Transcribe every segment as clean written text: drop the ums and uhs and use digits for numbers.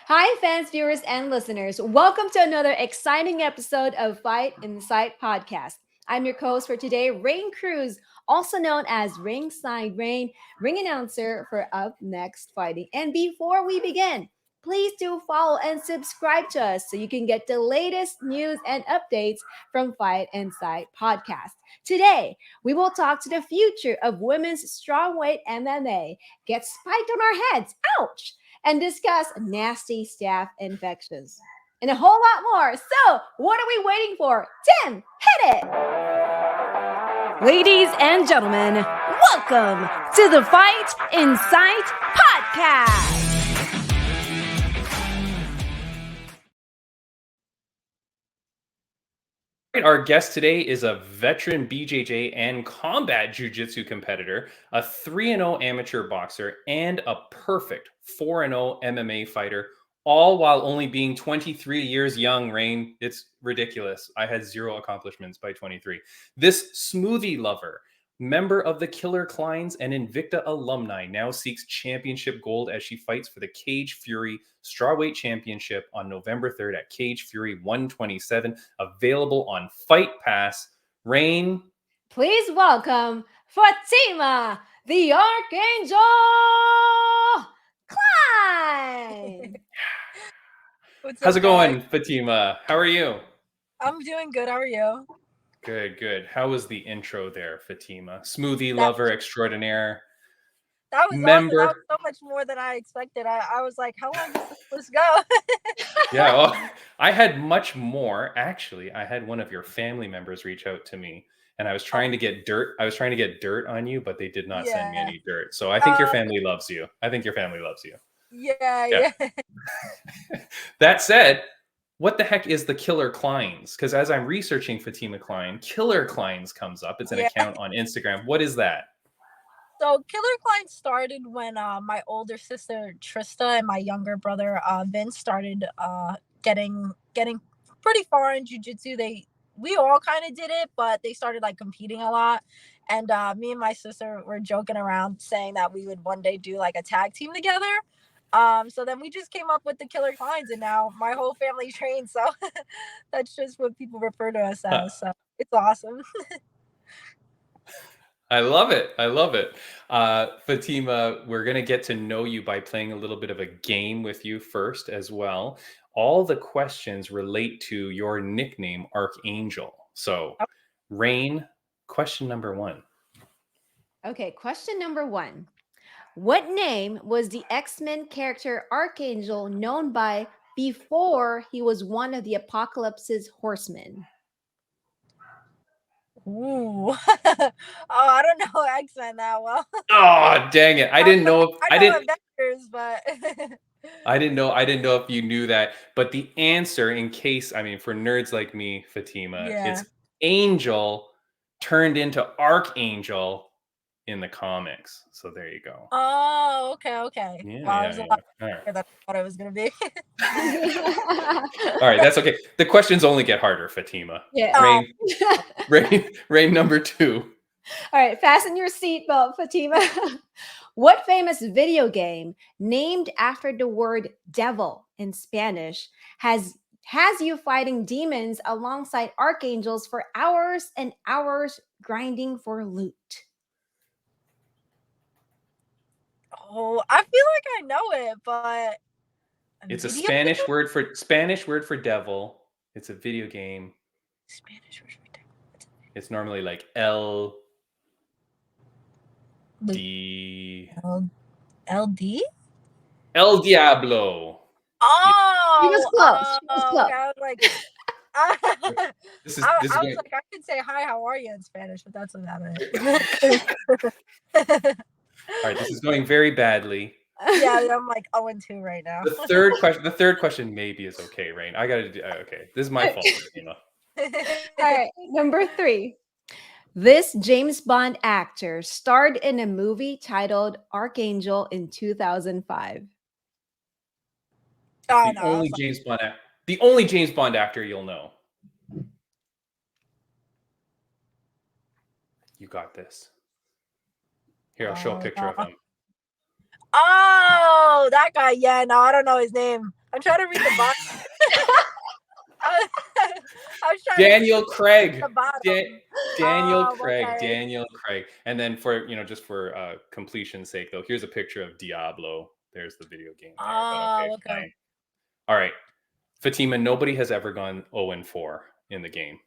Hi, fans, viewers, and listeners. Welcome to another exciting episode of Fight Insight Podcast. I'm your host for today, Raine Cruz, also known as Ringside Rain, ring announcer for Up Next Fighting. And before we begin, please do follow and subscribe to us so you can get the latest news and updates from Fight Insight Podcast. Today, we will talk to the future of women's strawweight MMA. Get spiked on our heads. Ouch! And discuss nasty staph infections and a whole lot more. So, what are we waiting for? Tim, hit it! Ladies and gentlemen, welcome to the Fight Insight Podcast. Our guest today is a veteran BJJ and combat jiu-jitsu competitor, a 3-0 amateur boxer, and a perfect 4-0 MMA fighter, all while only being 23 years young, Raine. It's ridiculous. I had zero accomplishments by 23. This smoothie lover, member of the Killer Kleins and Invicta alumni, now seeks championship gold as she fights for the Cage Fury Strawweight Championship on November 3rd at Cage Fury 127, available on Fight Pass. Raine, please welcome Fatima, the Archangel Kline. How's it going, Fatima? How are you? I'm doing good. How are you? Good. How was the intro there, Fatima? Smoothie lover extraordinaire. That was member. Awesome. That was so much more than I expected. I was like, how long does this go? Yeah, well, I had much more. Actually, I had one of your family members reach out to me, and I was trying to get dirt. I was trying to get dirt on you, but they did not send me any dirt. So I think your family loves you. Yeah. That said, what the heck is the Killer Kleins? Because as I'm researching Fatima Kline, Killer Kleins comes up. It's an account on Instagram. What is that? So Killer Kleins started when my older sister Trista and my younger brother Vince started getting pretty far in jiu-jitsu. We all kind of did it, but they started like competing a lot. And me and my sister were joking around saying that we would one day do like a tag team together. So then we just came up with the Killer Kleins, and now my whole family trains. So that's just what people refer to us as. So it's awesome. I love it. Fatima, we're going to get to know you by playing a little bit of a game with you first as well. All the questions relate to your nickname, Archangel. So, Raine, question number 1. Okay, question number 1. What name was the X-Men character Archangel known by before he was one of the Apocalypse's horsemen? Ooh. I don't know X-Men that well. Oh, dang it. I didn't know Avengers, but I didn't know if you knew that. But the answer, in case, for nerds like me, Fatima, it's Angel turned into Archangel in the comics. So there you go. Oh, okay. Yeah, wow, yeah, it was a yeah. lot All right. than I thought it was gonna be. All right, that's okay. The questions only get harder, Fatima. Yeah. Raine number 2. All right, fasten your seatbelt, Fatima. What famous video game named after the word devil in Spanish has you fighting demons alongside archangels for hours and hours grinding for loot? Oh, I feel like I know it, but it's a Spanish word for devil. It's a video game. Spanish word for devil. It's normally like El Diablo. Oh, he was close. Okay, I was like, I was like, I could say hi, how are you in Spanish, but that's what that is. All right, this is going very badly. Yeah, I'm like 0-2 right now. The third question maybe is okay, Raine. I gotta do okay. This is my fault, All right, number 3. This James Bond actor starred in a movie titled Archangel in 2005. Oh, the only James Bond actor you'll know. You got this. Here, I'll show a picture of him. Oh, that guy. Yeah, no, I don't know his name. I'm trying to read the bottom. I was trying Daniel to Craig. the bottom. Daniel Oh, Craig. okay. Daniel Craig. And then for just for completion's sake, though, here's a picture of Diablo. There's the video game there. But okay, Okay. fine. All right, Fatima. Nobody has ever gone 0-4 in the game,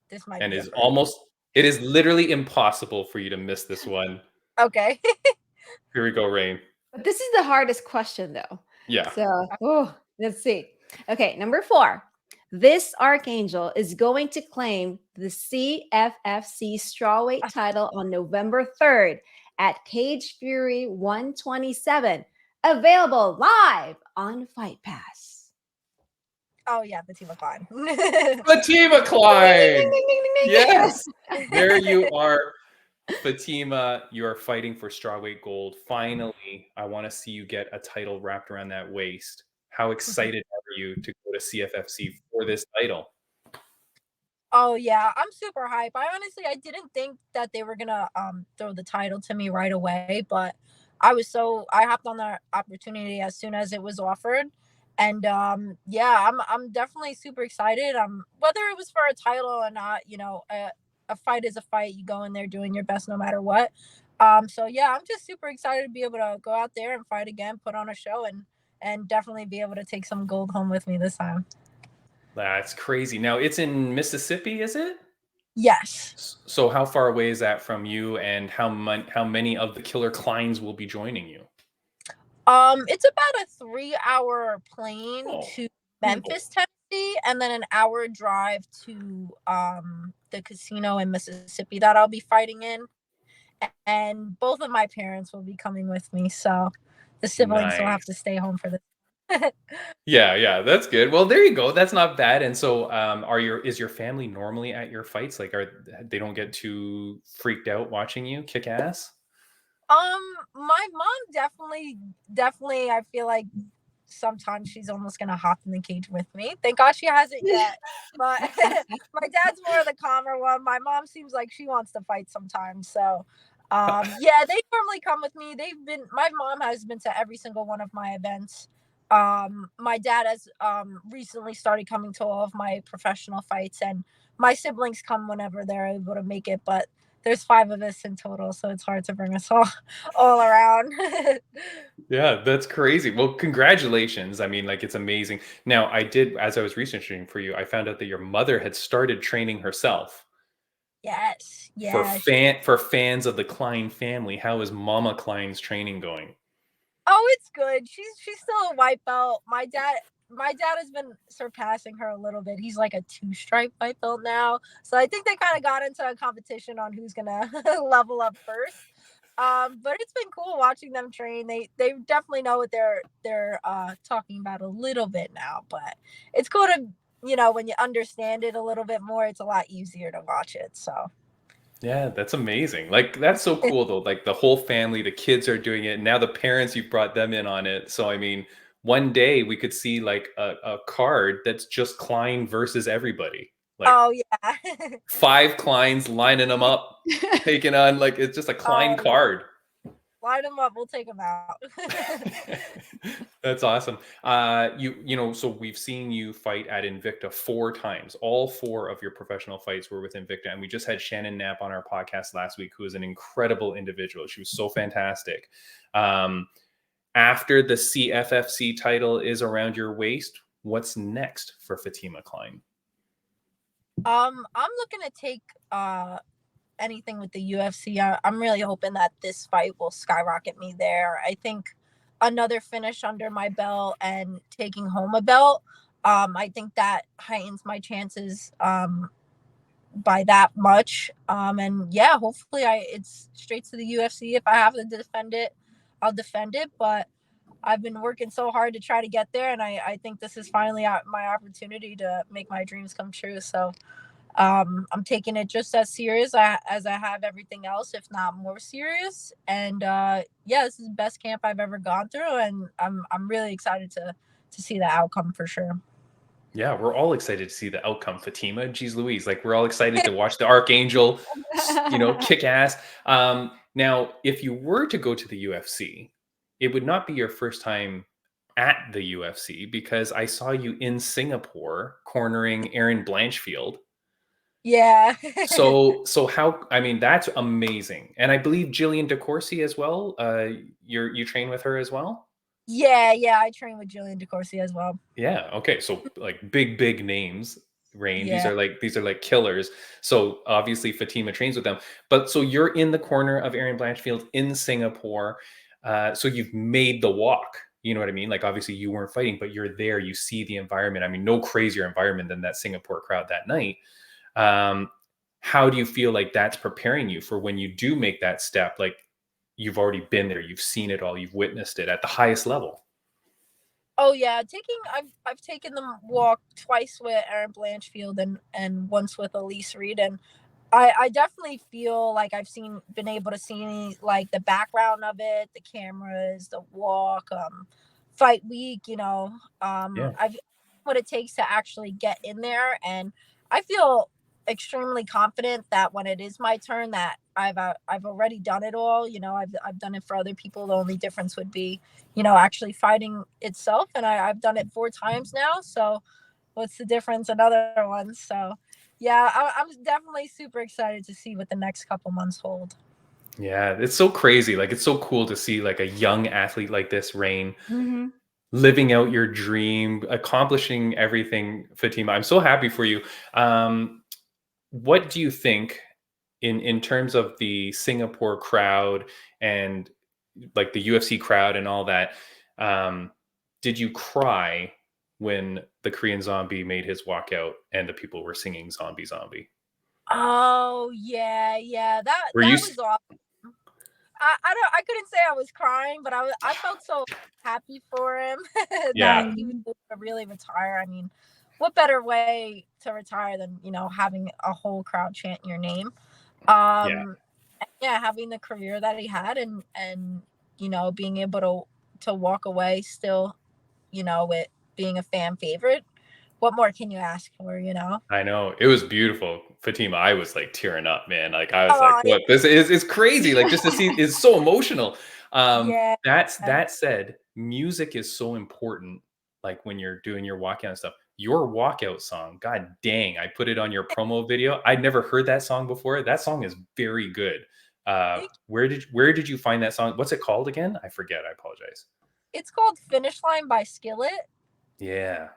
This might and be a is first. almost. It is literally impossible for you to miss this one. Okay. Here we go, Raine. But this is the hardest question, though. Yeah. So, let's see. Okay, number 4. This Archangel is going to claim the CFFC strawweight title on November 3rd at Cage Fury 127. Available live on Fight Pass. Oh yeah, Fatima Kline. Fatima Kline. Ding, ding, ding, ding, ding. Yes. There you are. Fatima, you are fighting for strawweight gold. Finally, I want to see you get a title wrapped around that waist. How excited are you to go to CFFC for this title? Oh yeah, I'm super hype. I didn't think that they were gonna throw the title to me right away, but I hopped on the opportunity as soon as it was offered. And yeah, I'm definitely super excited. Whether it was for a title or not, a fight is a fight. You go in there doing your best no matter what. So yeah, I'm just super excited to be able to go out there and fight again, put on a show, and definitely be able to take some gold home with me this time. That's crazy. Now, it's in Mississippi, is it? Yes. So how far away is that from you, and how many of the Killer Kleins will be joining you? It's about a 3-hour plane to Memphis, Tennessee, and then an hour drive to the casino in Mississippi that I'll be fighting in. And both of my parents will be coming with me, so the siblings will have to stay home for this. Yeah, that's good. Well, there you go. That's not bad. And so, is your family normally at your fights? Like, they don't get too freaked out watching you kick ass? My mom definitely. I feel like sometimes she's almost gonna hop in the cage with me. Thank God she hasn't yet. But my dad's more of the calmer one. My mom seems like she wants to fight sometimes. So, yeah, they normally come with me. My mom has been to every single one of my events. My dad has recently started coming to all of my professional fights, and my siblings come whenever they're able to make it. But there's 5 of us in total, so it's hard to bring us all around. Yeah, that's crazy. Well, congratulations. I mean, like, it's amazing. Now, as I was researching for you, I found out that your mother had started training herself. Yes. For fans of the Klein family, how is Mama Klein's training going? Oh, it's good. She's still a white belt. My dad has been surpassing her a little bit. He's like a 2-stripe white belt now. So I think they kind of got into a competition on who's gonna level up first. But it's been cool watching them train. They definitely know what they're talking about a little bit now. But it's cool to when you understand it a little bit more, it's a lot easier to watch it. So. Yeah, that's amazing. Like, that's so cool though. Like, the whole family, the kids are doing it. And now the parents, you've brought them in on it. So, I mean, one day we could see like a card that's just Klein versus everybody. Like, oh yeah. 5 Kleins lining them up, taking on, like, it's just a Klein card. Line them up, we'll take them out. That's awesome. So we've seen you fight at Invicta 4 times. All 4 of your professional fights were with Invicta, and we just had Shannon Knapp on our podcast last week, who is an incredible individual. She was so fantastic. After the CFFC title is around your waist, what's next for Fatima Kline? I'm looking to take anything with the UFC. I'm really hoping that this fight will skyrocket me there. I think another finish under my belt and taking home a belt, I think that heightens my chances by that much. And yeah, hopefully it's straight to the UFC. If I have to defend it, I'll defend it. But I've been working so hard to try to get there, and I think this is finally my opportunity to make my dreams come true. So I'm taking it just as serious as I have everything else, if not more serious. And yeah, this is the best camp I've ever gone through, and I'm really excited to see the outcome for sure. Yeah, we're all excited to see the outcome, Fatima. Geez Louise, like, we're all excited to watch the Archangel, kick ass. Now, if you were to go to the UFC, it would not be your first time at the UFC because I saw you in Singapore cornering Erin Blanchfield. Yeah. So how, I mean, that's amazing. And I believe Jillian DeCourcy as well. You train with her as well? Yeah, I train with Jillian DeCourcy as well. Yeah. Okay. So like big names, Raine. Yeah. These are like killers. So obviously Fatima trains with them. But so you're in the corner of Erin Blanchfield in Singapore. So you've made the walk. You know what I mean? Like obviously you weren't fighting, but you're there. You see the environment. I mean, no crazier environment than that Singapore crowd that night. How do you feel like that's preparing you for when you do make that step? Like you've already been there, you've seen it all, you've witnessed it at the highest level. Oh yeah, I've taken the walk twice with Erin Blanchfield and once with Elise Reed, and I definitely feel like I've been able to see like the background of it, the cameras, the walk, fight week, Yeah. I've what it takes to actually get in there, and I feel extremely confident that when it is my turn that I've already done it all. I've done it for other people. The only difference would be, actually fighting itself, and I've done it 4 times now. So what's the difference? Another one. So yeah, I'm definitely super excited to see what the next couple months hold. Yeah, it's so crazy. Like it's so cool to see like a young athlete like this, Raine, Mhm. living out your dream, accomplishing everything, Fatima. I'm so happy for you. What do you think in terms of the Singapore crowd and like the UFC crowd and all that? Did you cry when the Korean Zombie made his walkout and the people were singing "Zombie, Zombie"? Oh yeah, that Were you? that was awesome. I couldn't say I was crying, but I felt so happy for him that Yeah, he was able to really retire. I mean, what better way to retire than having a whole crowd chant your name? yeah. Yeah, having the career that he had, and being able to walk away still, with being a fan favorite. What more can you ask for? I know. It was beautiful. Fatima, I was like tearing up, man. Like I was like, Oh what this is it's crazy. Like just to see it's so emotional. yeah. That said, music is so important, like when you're doing your walkout and stuff. Your walkout song, god dang, I put it on your promo video. I'd never heard that song before. That song is very good. Where did you find that song? What's it called again? I forget. I apologize. It's called Finish Line by Skillet. Yeah.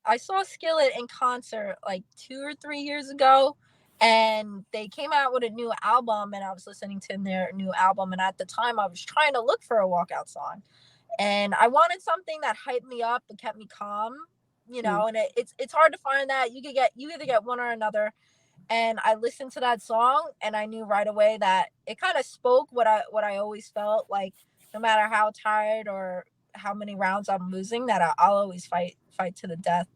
I saw Skillet in concert like 2 or 3 years ago, and they came out with a new album, and I was listening to their new album, and at the time I was trying to look for a walkout song, and I wanted something that hyped me up and kept me calm, Mm. and it's hard to find that. You either get one or another, and I listened to that song, and I knew right away that it kind of spoke what I always felt like. No matter how tired or how many rounds I'm losing, that I'll always fight to the death.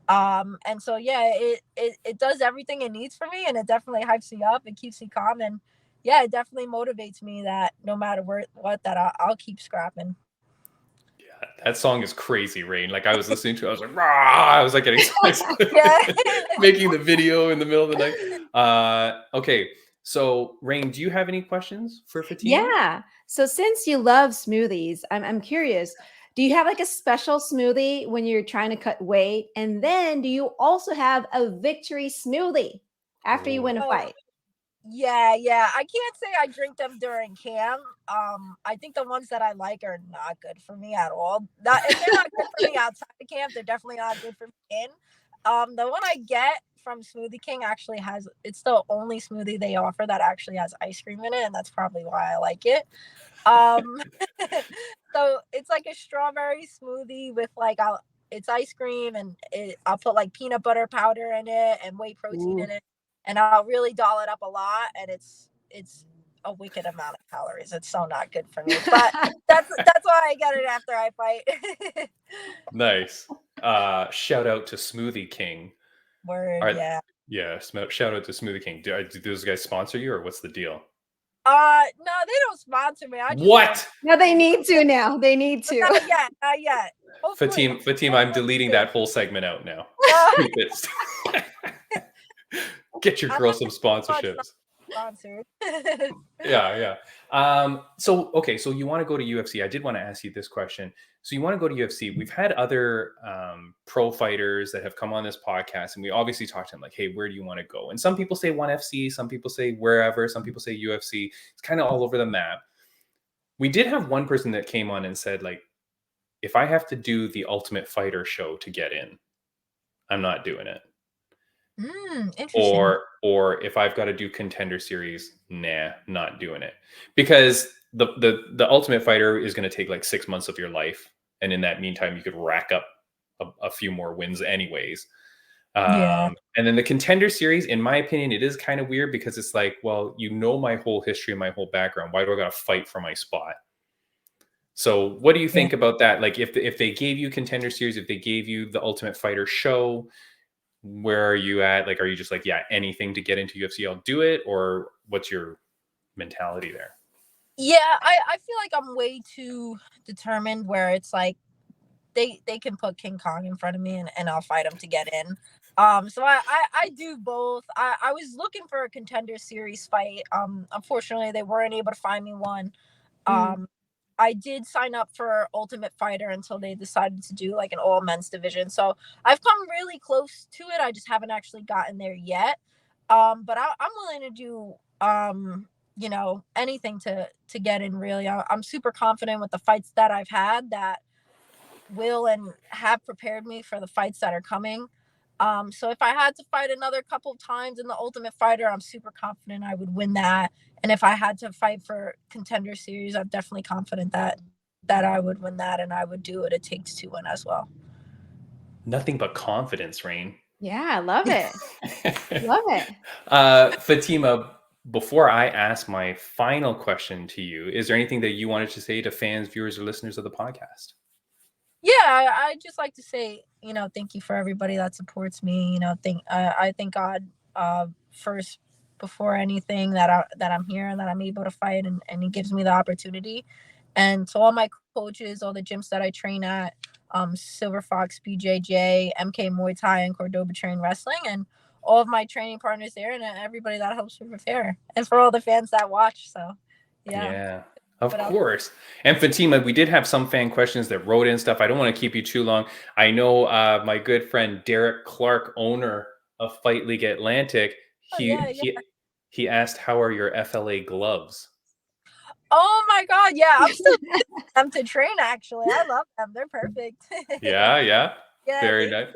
And so yeah, it does everything it needs for me, and it definitely hypes me up. It keeps me calm, and yeah, it definitely motivates me that no matter what, that I'll keep scrapping. Yeah, that song is crazy, Rain. Like I was listening to it, I was like, rah! I was like getting so Yeah. excited, making the video in the middle of the night. Okay, so Rain, do you have any questions for Fatima? Yeah. So since you love smoothies, I'm curious. Do you have like a special smoothie when you're trying to cut weight? And then do you also have a victory smoothie after you win Oh, a Oh fight? yeah. I can't say I drink them during camp. I think the ones that I like are not good for me at all. Not if they're not good for me outside of camp, they're definitely not good for me in. The one I get from Smoothie King actually it's the only smoothie they offer that actually has ice cream in it, and that's probably why I like it. Um, so it's like a strawberry smoothie with it's ice cream, and I'll put like peanut butter powder in it and whey protein in Ooh. it, and I'll really doll it up a lot, and it's a wicked amount of calories. It's so not good for me, but that's why I get it after I fight. nice. Shout out to Smoothie King. Word, Are yeah. yeah, shout out to Smoothie King. Do those guys sponsor you, or what's the deal? No, they don't sponsor me. I just love What? No, they need to now. They need but to. not yet. Fatima, I'm deleting Soon. that whole segment out now. Uh, Keep it. Get your I'm girl not some gonna do much, sponsorships. sponsored. Yeah. So okay, so you want to go to UFC. I did want to ask you this question. So you want to go to UFC. We've had other pro fighters that have come on this podcast, and we obviously talked to them like, hey, where do you want to go? And some people say ONE FC, some people say wherever, some people say UFC. It's kind of all over the map. We did have one person that came on and said, like, if I have to do the Ultimate Fighter show to get in, I'm not doing it. Interesting. Or if I've got to do Contender Series, nah, not doing it. Because the Ultimate Fighter is going to take like 6 months of your life, and in that meantime, you could rack up a few more wins anyways. Yeah. And then the Contender Series, in my opinion, it is kind of weird because it's like, well, you know my whole history and my whole background. Why do I got to fight for my spot? So what do you Yeah. think about that? Like if they gave you Contender Series, if they gave you the Ultimate Fighter show, where are you at? Like, are you just like, yeah, anything to get into UFC, I'll do it? Or what's your mentality there? Yeah, I feel like I'm way too determined where it's like they can put King Kong in front of me and I'll fight him to get in. So I do both. I was looking for a Contender Series fight. Unfortunately they weren't able to find me one. Um I did sign up for Ultimate Fighter until they decided to do like an all men's division. So I've come really close to it. I just haven't actually gotten there yet. But I'm willing to do anything to get in. Really, I'm super confident with the fights that I've had that will and have prepared me for the fights that are coming. So if I had to fight another couple of times in the Ultimate Fighter, I'm super confident I would win that. And if I had to fight for Contender Series, I'm definitely confident that I would win that and I would do what it takes to win as well. Nothing but confidence, Raine. Yeah, I love it. Love it. Fatima, before I ask my final question to you, is there anything that you wanted to say to fans, viewers, or listeners of the podcast? Yeah, I just like to say, thank you for everybody that supports me. I thank God first before anything that I'm here and that I'm able to fight and he gives me the opportunity. And to all my coaches, all the gyms that I train at, Silver Fox, BJJ, MK Muay Thai, and Cordoba Train Wrestling, and all of my training partners there, and everybody that helps me prepare, and for all the fans that watch. So, yeah. Yeah, of course. And Fatima, we did have some fan questions that wrote in stuff. I don't want to keep you too long. I know my good friend Derek Clark, owner of Fight League Atlantic, Oh, he yeah, yeah. he asked, how are your FLA gloves? Oh my God, yeah, I'm still using them to train. Actually, I love them. They're perfect. Yeah. Yeah, Very nice.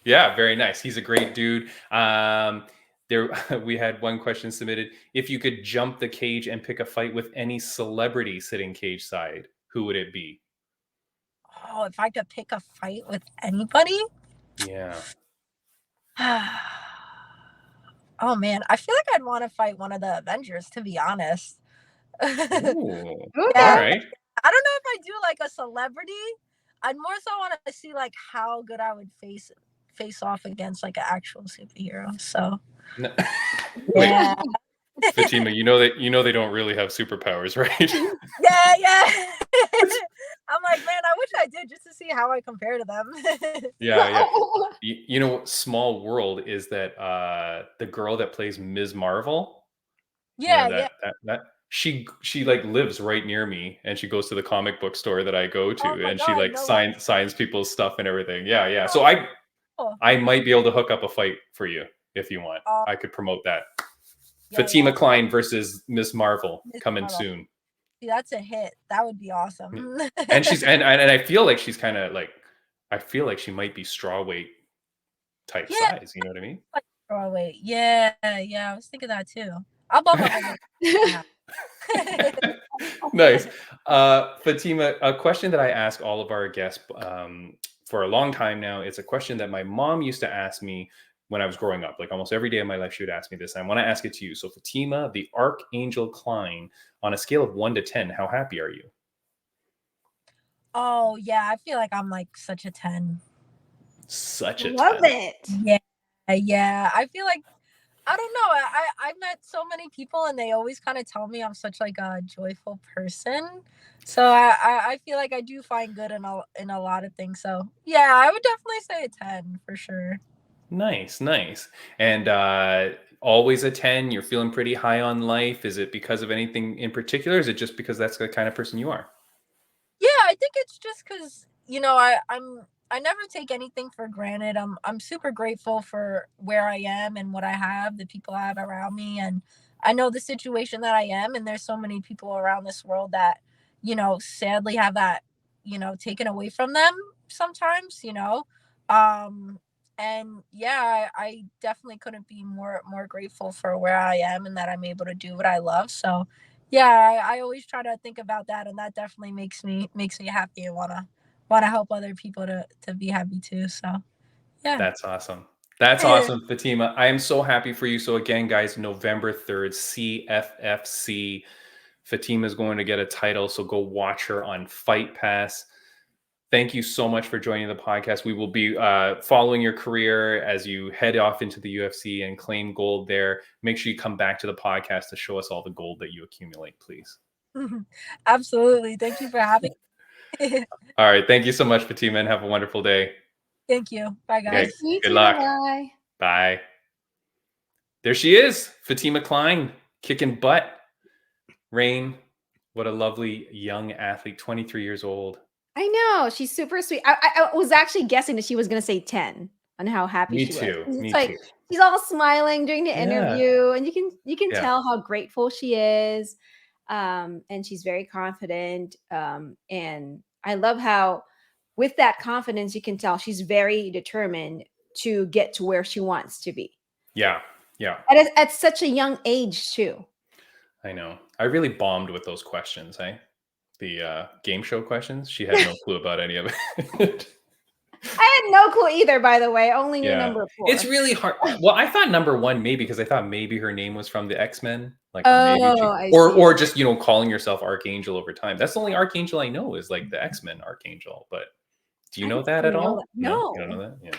Yeah, very nice. He's a great dude. There, we had one question submitted. If you could jump the cage and pick a fight with any celebrity sitting cage side, who would it be? Oh, if I could pick a fight with anybody, Yeah. oh man, I feel like I'd want to fight one of the Avengers. To be honest, Ooh. All yeah, Okay. right. I don't know if I do like a celebrity. I'd more so want to see like how good I would face off against like an actual superhero. So No. Wait, yeah, Fatima, you know they don't really have superpowers, right? yeah. I'm like, man, I wish I did just to see how I compare to them. Yeah. You know, small world is that the girl that plays Ms. Marvel, you know, Yeah. that she like lives right near me, and she goes to the comic book store that I go Oh to, my and she God, like no way. signs people's stuff and everything. Yeah. So Oh, cool. I might be able to hook up a fight for you if you want. Oh, I could promote that. yeah. Fatima Kline versus Miss Marvel Miss coming Marvel. soon. See, that's a hit. That would be awesome. And she's and I feel like she's kind of like, I feel like she might be strawweight type Yeah, size. You know what I mean? like strawweight. Yeah. I was thinking that too. I'll bump up a little. Nice. Fatima, a question that I ask all of our guests for a long time now. It's a question that my mom used to ask me when I was growing up. Like almost every day of my life, she would ask me this. And I want to ask it to you. So, Fatima, the Archangel Klein, on a scale of 1 to 10, how happy are you? Oh yeah, I feel like I'm like such a 10. Such a Love 10. it. Yeah. I feel like I don't know. I've met so many people and they always kind of tell me I'm such like a joyful person. So I feel like I do find good in a lot of things. So yeah, I would definitely say a 10 for sure. Nice. And always a 10? You're feeling pretty high on life? Is it because of anything in particular? Is it just because that's the kind of person you are? Yeah, I think it's just because, you know, I never take anything for granted. I'm super grateful for where I am and what I have, the people I have around me, and I know the situation that I am, and there's so many people around this world that, you know, sadly have that, you know, taken away from them sometimes, you know. Um and yeah, I definitely couldn't be more grateful for where I am and that I'm able to do what I love. So yeah, I always try to think about that, and that definitely makes me happy and wanna help other people to be happy too. So yeah. That's awesome. That's awesome, Fatima. I am so happy for you. So again, guys, November 3rd, CFFC. Fatima's going to get a title, so go watch her on Fight Pass. Thank you so much for joining the podcast. We will be following your career as you head off into the UFC and claim gold there. Make sure you come back to the podcast to show us all the gold that you accumulate, please. Absolutely. Thank you for having me. All right. Thank you so much, Fatima, and have a wonderful day. Thank you. Bye, guys. Okay. Nice to meet Good you. luck. Bye. Bye. There she is, Fatima Kline, kicking butt. Raine, what a lovely young athlete, 23 years old. I know. She's super sweet. I was actually guessing that she was going to say 10 on how happy Me she too. was. Me It's like too. she's all smiling during the Yeah. interview, and you can Yeah. tell how grateful she is. And she's very confident. And I love how with that confidence, you can tell she's very determined to get to where she wants to be. Yeah. Yeah. At such a young age, too. I know. I really bombed with those questions, eh? The game show questions. She had no clue about any of it. I had no clue either, by the way. Only knew Yeah. number 4. It's really hard. Well, I thought number 1 maybe because I thought maybe her name was from the X-Men. Like maybe I see. or just, you know, calling yourself Archangel over time. That's the only Archangel I know is like the X-Men Archangel. But do you I know didn't that at know all? that. You No. don't know that? Yeah.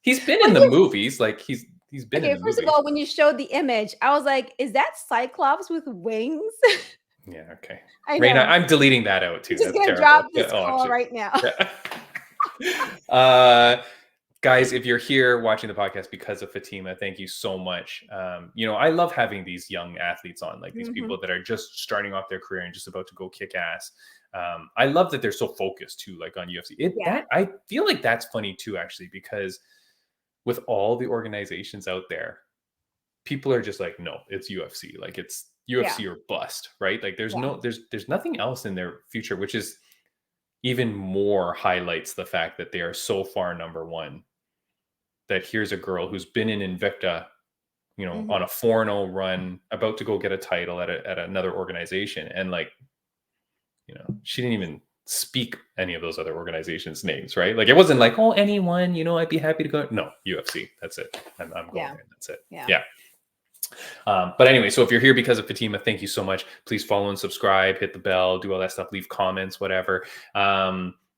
He's been in the movies. Like he's been in Okay, the first movies. of all, when you showed the image, I was like, is that Cyclops with wings? Yeah, okay. I Raine, know. I'm deleting that out too. I'm just That's gonna terrible. drop this call shit. right now. Yeah. Guys, if you're here watching the podcast because of Fatima, thank you so much. You know, I love having these young athletes on, like these people that are just starting off their career and just about to go kick ass. I love that they're so focused too, like on UFC. I feel like that's funny too, actually, because with all the organizations out there, people are just like, no, it's UFC. Like it's UFC or bust, right? Like there's there's nothing else in their future, which is even more highlights the fact that they are so far number 1. That here's a girl who's been in Invicta, you know, on a 4-0 run, about to go get a title at another organization, and like, you know, she didn't even speak any of those other organizations' names, right? Like it wasn't like, oh, anyone, you know, I'd be happy to go. No, UFC. That's it. I'm going there. That's it. Yeah. But anyway, so if you're here because of Fatima, thank you so much. Please follow and subscribe, hit the bell, do all that stuff, leave comments, whatever.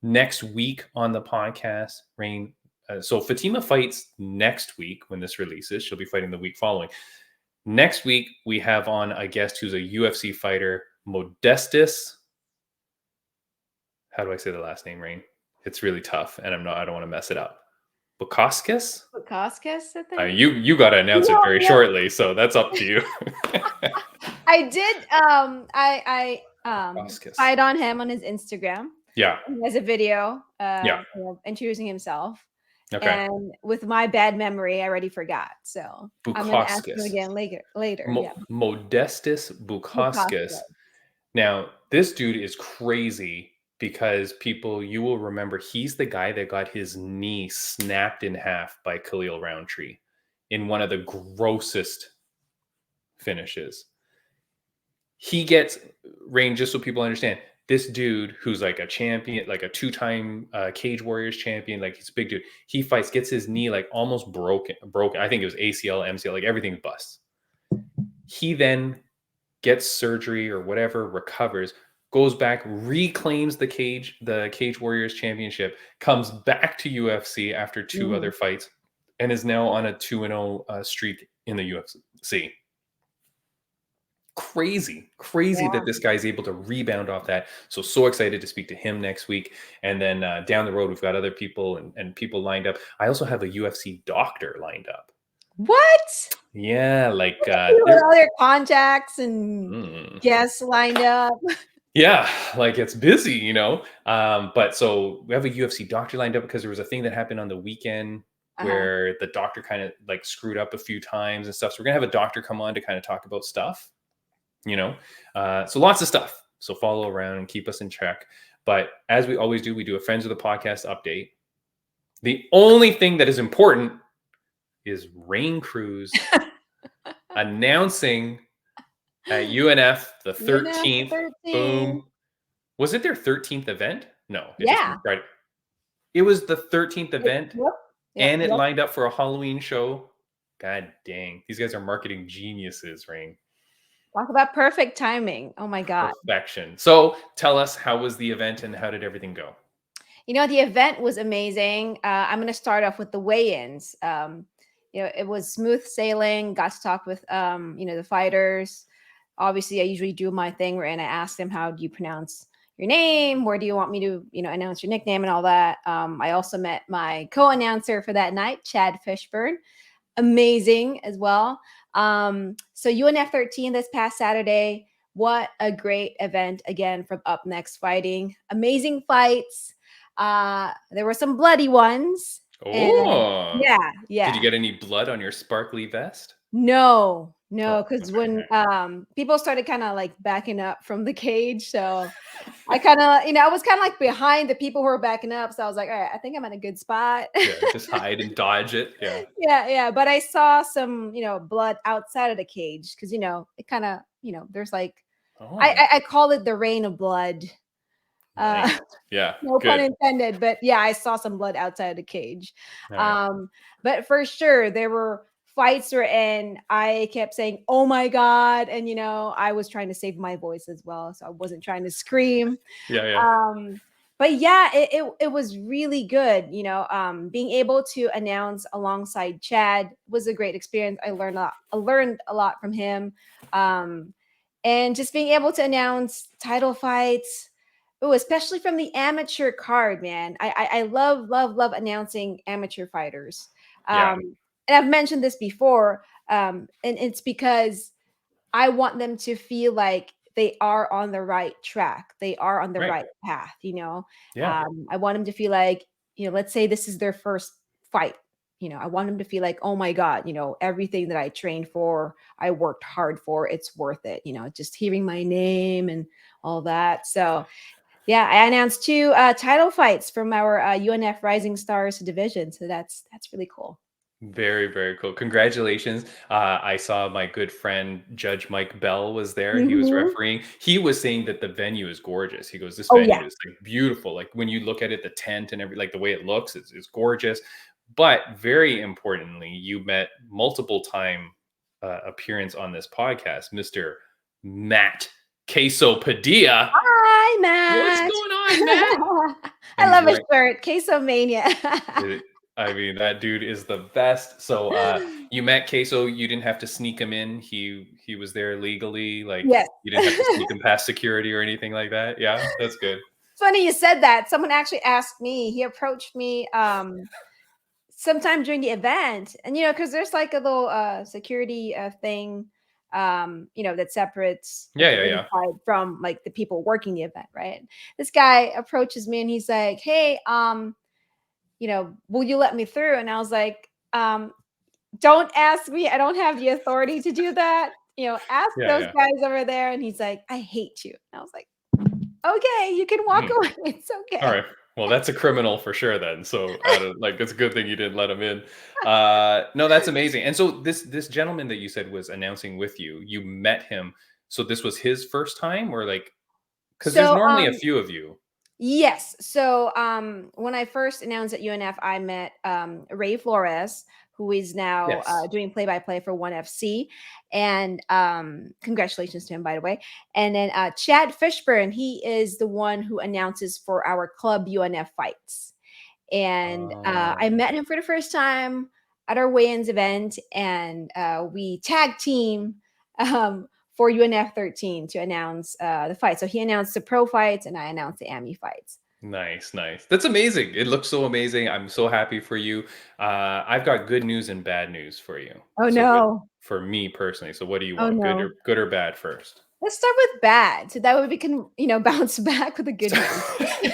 Next week on the podcast, Raine. So Fatima fights next week when this releases. She'll be fighting the week following. Next week, we have on a guest who's a UFC fighter, Modestus. How do I say the last name, Raine? It's really tough, and I don't want to mess it up. Bukowskis? Bukowskis, I think. You got to announce it very shortly, so that's up to you. I did. I fight on him on his Instagram. Yeah. He has a video. You know, introducing himself. Okay. And with my bad memory, I already forgot. So Bukowskis. I'm going to ask him again later. Modestus Bukowskis. Now, this dude is crazy because you will remember he's the guy that got his knee snapped in half by Khalil Roundtree in one of the grossest finishes. He gets, Raine, just so people understand, this dude who's like a champion, like a 2-time Cage Warriors champion, like he's a big dude. He fights, gets his knee like almost broken. I think it was ACL, MCL, like everything busts. He then gets surgery or whatever, recovers, goes back, reclaims the Cage Warriors championship, comes back to UFC after 2 other fights, and is now on a 2-0 streak in the UFC. Crazy that this guy's able to rebound off that. So excited to speak to him next week. And then down the road, we've got other people and people lined up. I also have a UFC doctor lined up. What? Yeah, like With all their contacts and mm, guests lined up. yeah, like it's busy, you know. But so we have a UFC doctor lined up because there was a thing that happened on the weekend Uh-huh. where the doctor kind of like screwed up a few times and stuff. So we're gonna have a doctor come on to kind of talk about stuff, you know. So lots of stuff. So follow around and keep us in check. But as we always do, we do a friends of the podcast update. The only thing that is important is Raine Cruz announcing at UNF the You know, 13th. 13. Boom. Was it their 13th event? No, it just Yeah. went right. It was the 13th event Yep. Yep. and it Yep. lined up for a Halloween show. God dang. These guys are marketing geniuses, Raine. Talk about perfect timing. Oh my God. Perfection. So tell us, how was the event and how did everything go? You know, the event was amazing. I'm going to start off with the weigh-ins. You know, it was smooth sailing. Got to talk with, you know, the fighters. Obviously, I usually do my thing where, and I ask them, how do you pronounce your name? Where do you want me to, you know, announce your nickname and all that? I also met my co-announcer for that night, Chad Fishburne. Amazing as well. So UNF 13 this past Saturday. What a great event again from Up Next Fighting. Amazing fights. There were some bloody ones. And Oh, yeah, did you yeah. get any blood on your sparkly vest? No, Oh, because okay. when people started kind of like backing up from the cage, so I kind of, you know, I was kind of like behind the people who were backing up, so I was like, all right, I think I'm in a good spot. Yeah, just hide and dodge it. Yeah. Yeah, but I saw some, you know, blood outside of the cage because, you know, it kind of, you know, there's like, Oh, I call it the rain of blood. nice. Uh, Yeah, no pun good. intended, but yeah, I saw some blood outside of the cage. All right. But for sure, there were fights wherein I kept saying, "Oh my god," and you know, I was trying to save my voice as well, so I wasn't trying to scream. Yeah, yeah. But yeah, it was really good. You know, being able to announce alongside Chad was a great experience. I learned a lot from him. And just being able to announce title fights. Oh, especially from the amateur card, man. I love announcing amateur fighters. Yeah, And I've mentioned this before. And it's because I want them to feel like they are on the right track. They are on the right. right path, you know. Yeah, I want them to feel like, you know, let's say this is their first fight. You know, I want them to feel like, oh my God, you know, everything that I trained for, I worked hard for, it's worth it. You know, just hearing my name and all that. So yeah, I announced two title fights from our UNF Rising Stars division. So that's really cool. very, very cool. Congratulations. I saw my good friend Judge Mike Bell was there. He was Mhm. refereeing. He was saying that the venue is gorgeous. He goes, this Oh yeah. venue is like beautiful. Like when you look at it, the tent and every like the way it looks is gorgeous. But very importantly, you met multiple time appearance on this podcast, Mr. Matt Queso Padilla. Hi, What's Matt. going on, Matt? I love his Enjoy. shirt. Queso Mania. I mean, that dude is the best. So you met Queso, you didn't have to sneak him in. He was there legally, like Yes. you didn't have to sneak him past security or anything like that. Yeah, that's good. Funny you said that. Someone actually asked me. He approached me sometime during the event, and you know, because there's like a little security thing, you know, that separates like Yeah, the yeah, yeah. ringside from like the people working the event, right? This guy approaches me and he's like, "Hey, you know, will you let me through?" And I was like, don't ask me. I don't have the authority to do that. You know, ask Yeah, those yeah. guys over there. And he's like, I hate you. And I was like, okay, you can walk Hmm. away. It's All okay. right. Well, that's a criminal for sure then. So like it's a good thing you didn't let him in. No, that's amazing. And so this gentleman that you said was announcing with you, you met him. So this was his first time or like because there's So normally a few of you. yes. So when I first announced at UNF, I met Ray Flores, who is now Yes. doing play-by-play for ONE FC. And congratulations to him, by the way. And then Chad Fishburne, he is the one who announces for our club UNF fights. And I met him for the first time at our weigh-ins event, and we tag team for UNF 13 to announce the fight. So he announced the pro fights, and I announced the AMI fights. Nice, nice. That's amazing. It looks so amazing. I'm so happy for you. I've got good news and bad news for you. Oh So what no. for me personally? So what do you Oh want? no. Good or bad first? Let's start with bad. So that way we can, bounce back with the good news.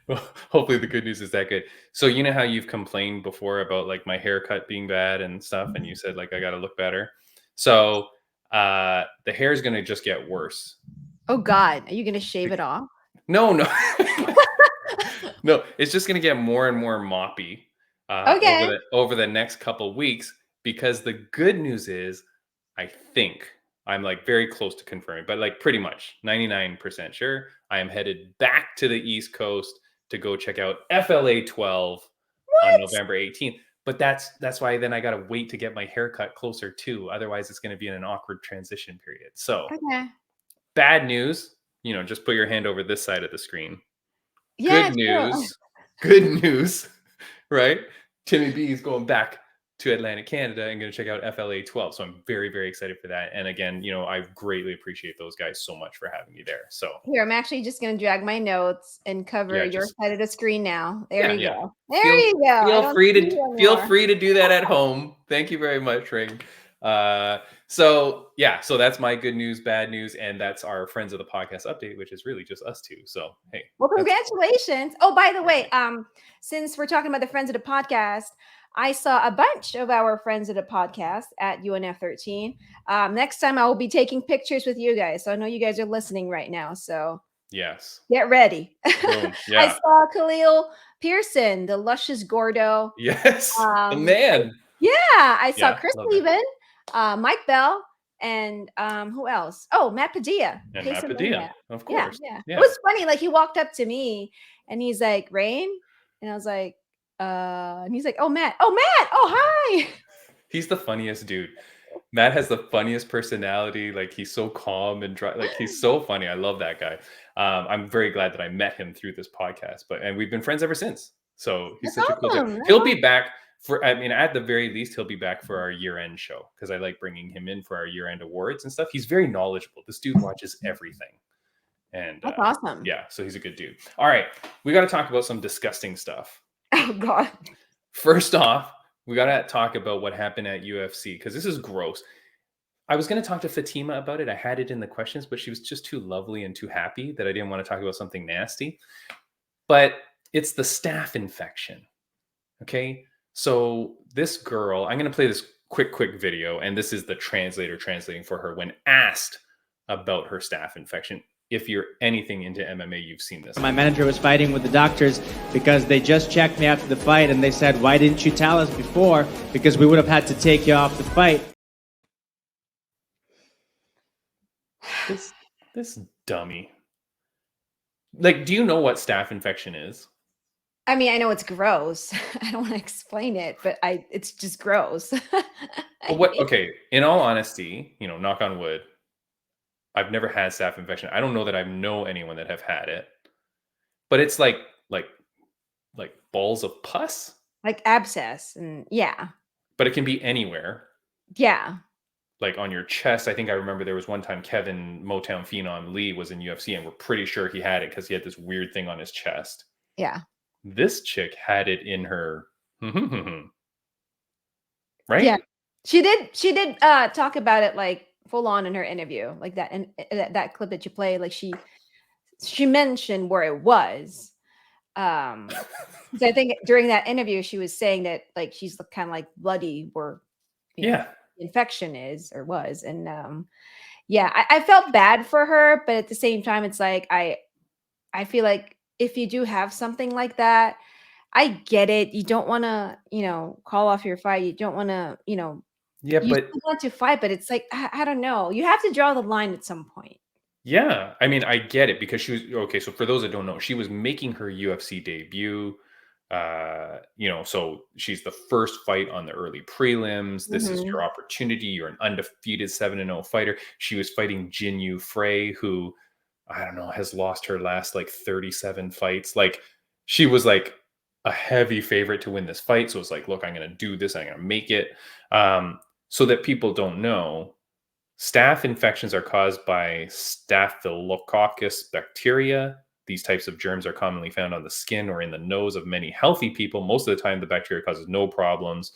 Well, hopefully the good news is that good. So you know how you've complained before about like my haircut being bad and stuff, and you said like I got to look better. So the hair is going to just get worse. Oh God. Are you gonna shave it off? No, no. No, it's just going to get more and more moppy Okay. over the next couple weeks because the good news is I think I'm like very close to confirming, but like pretty much 99% sure I am headed back to the East Coast to go check out FLA 12 on What? November 18th. But that's why then I got to wait to get my haircut closer too. Otherwise, it's going to be in an awkward transition period. So, Okay. bad news, just put your hand over this side of the screen. Yeah, Good true. news. Good news, right? Timmy B is going back to Atlantic, Canada, and going to check out FLA 12. So I'm very, very excited for that. And again, I greatly appreciate those guys so much for having me there. So Here, I'm actually just gonna drag my notes and cover yeah, your just side of the screen now. There yeah, you yeah. go. There you go. I don't see you Feel anymore. free to do that at home. Thank you very much, Raine. So that's my good news, bad news, and that's our friends of the podcast update, which is really just us two. So hey, Well, that's congratulations. Oh, by the way, thank you. since we're talking about the friends of the podcast, I saw a bunch of our friends of the podcast at UNF 13. Next time I will be taking pictures with you guys. So I know you guys are listening right now. So Yes. get ready. Boom. I Yeah. saw Khalil Pearson, the luscious Gordo. Yes. The Um, I, man. yeah, I saw Yeah. Chris Love that. Leben, Mike Bell, and who else? Oh, Matt Padilla, And Pace Matt and Padilla, Matt. of Yeah, course. yeah. It Yeah. was funny. Like he walked up to me and he's like, Raine? And I was like, and he's like, oh Matt, oh hi. He's the funniest dude. Matt has the funniest personality. Like he's so calm and dry. Like he's so funny. I love that guy. I'm very glad that I met him through this podcast. And we've been friends ever since. So he's That's such a cool dude. awesome. That's He'll be awesome. back for. I mean, at the very least, he'll be back for our year-end show because I like bringing him in for our year-end awards and stuff. He's very knowledgeable. This dude watches everything. And That's awesome. yeah, so he's a good dude. All right, we got to talk about some disgusting stuff. Oh God. First off, we got to talk about what happened at UFC because this is gross. I was going to talk to Fatima about it. I had it in the questions, but she was just too lovely and too happy that I didn't want to talk about something nasty. But it's the staph infection. Okay. So this girl, I'm going to play this quick video, and this is the translator translating for her when asked about her staph infection. If you're anything into MMA, you've seen this. My manager was fighting with the doctors because they just checked me after the fight and they said, why didn't you tell us before? Because we would have had to take you off the fight. This dummy. Like, do you know what staph infection is? I mean, I know it's gross. I don't want to explain it, but it's just gross. But what? Okay, in all honesty, knock on wood, I've never had staph infection. I don't know that I know anyone that have had it, but it's like balls of pus. Like abscess, and yeah. But it can be anywhere. Yeah. Like on your chest. I think I remember there was one time Kevin Motown Phenom Lee was in UFC, and we're pretty sure he had it because he had this weird thing on his chest. Yeah. This chick had it in her. Right? Yeah. She did talk about it like full on in her interview, like that, and that clip that you play, like she mentioned where it was. So I think during that interview she was saying that like she's kind of like bloody where Yeah. infection is or was. And yeah, I felt bad for her, but at the same time it's like I feel like if you do have something like that, I get it. You don't want to, call off your fight. You don't want to, Yeah, you but still want to fight, but it's like I don't know. You have to draw the line at some point. yeah, I mean, I get it because she was okay. So for those that don't know, she was making her UFC debut. So she's the first fight on the early prelims. This is Mhm. your opportunity. You're an undefeated 7-0 fighter. She was fighting Jinyu Frey, who I don't know has lost her last like 37 fights. Like she was like a heavy favorite to win this fight. So it's like, look, I'm going to do this. I'm going to make it. So that people don't know. Staph infections are caused by Staphylococcus bacteria, these types of germs are commonly found on the skin or in the nose of many healthy people. Most of the time, the bacteria causes no problems,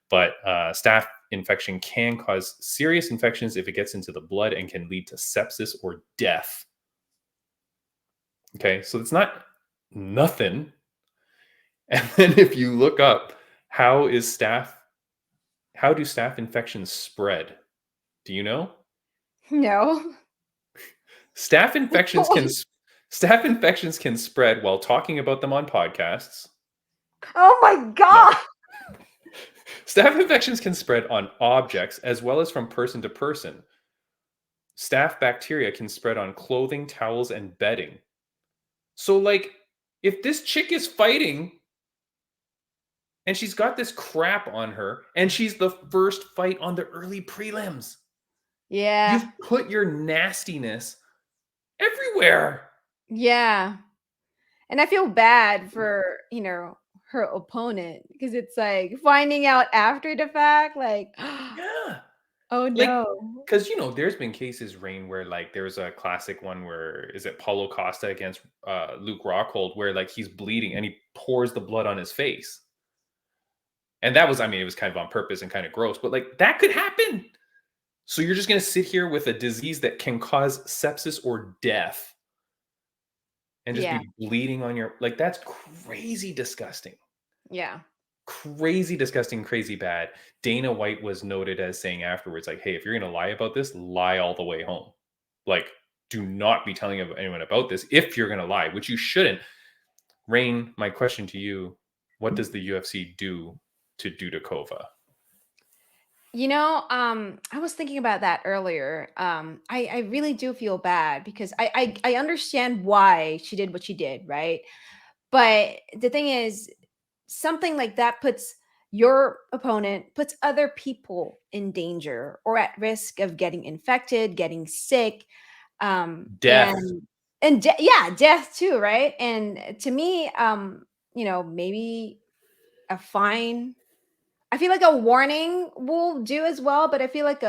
but staph infection can cause serious infections if it gets into the blood and can lead to sepsis or death. Okay, so it's not nothing. And then if you look up how do staph infections spread? Do you know? No. Staph infections can spread while talking about them on podcasts. Oh my God. Staph infections can spread on objects as well as from person to person. Staph bacteria can spread on clothing, towels, and bedding. So, like, if this chick is fighting and she's got this crap on her and she's the first fight on the early prelims, Yeah. you've put your nastiness everywhere. Yeah. And I feel bad for, her opponent because it's like finding out after the fact, like, Yeah. oh Like, no. because there's been cases, Raine, where like there was a classic one where is it Paulo Costa against Luke Rockhold, where like he's bleeding and he pours the blood on his face. And that was, I mean, it was kind of on purpose and kind of gross, but like that could happen. So you're just gonna sit here with a disease that can cause sepsis or death and just Yeah. be bleeding on your, like, that's crazy disgusting. Yeah. Crazy disgusting, crazy bad. Dana White was noted as saying afterwards, like, hey, if you're gonna lie about this, lie all the way home. Like, do not be telling anyone about this if you're gonna lie, which you shouldn't. Raine, my question to you, what does the UFC do to Dudakova? I was thinking about that earlier. I really do feel bad because I understand why she did what she did, right? But the thing is, something like that puts your opponent, puts other people in danger or at risk of getting infected, getting sick, Death. yeah, death too, right? And to me, maybe a fine. I feel like a warning will do as well, but I feel like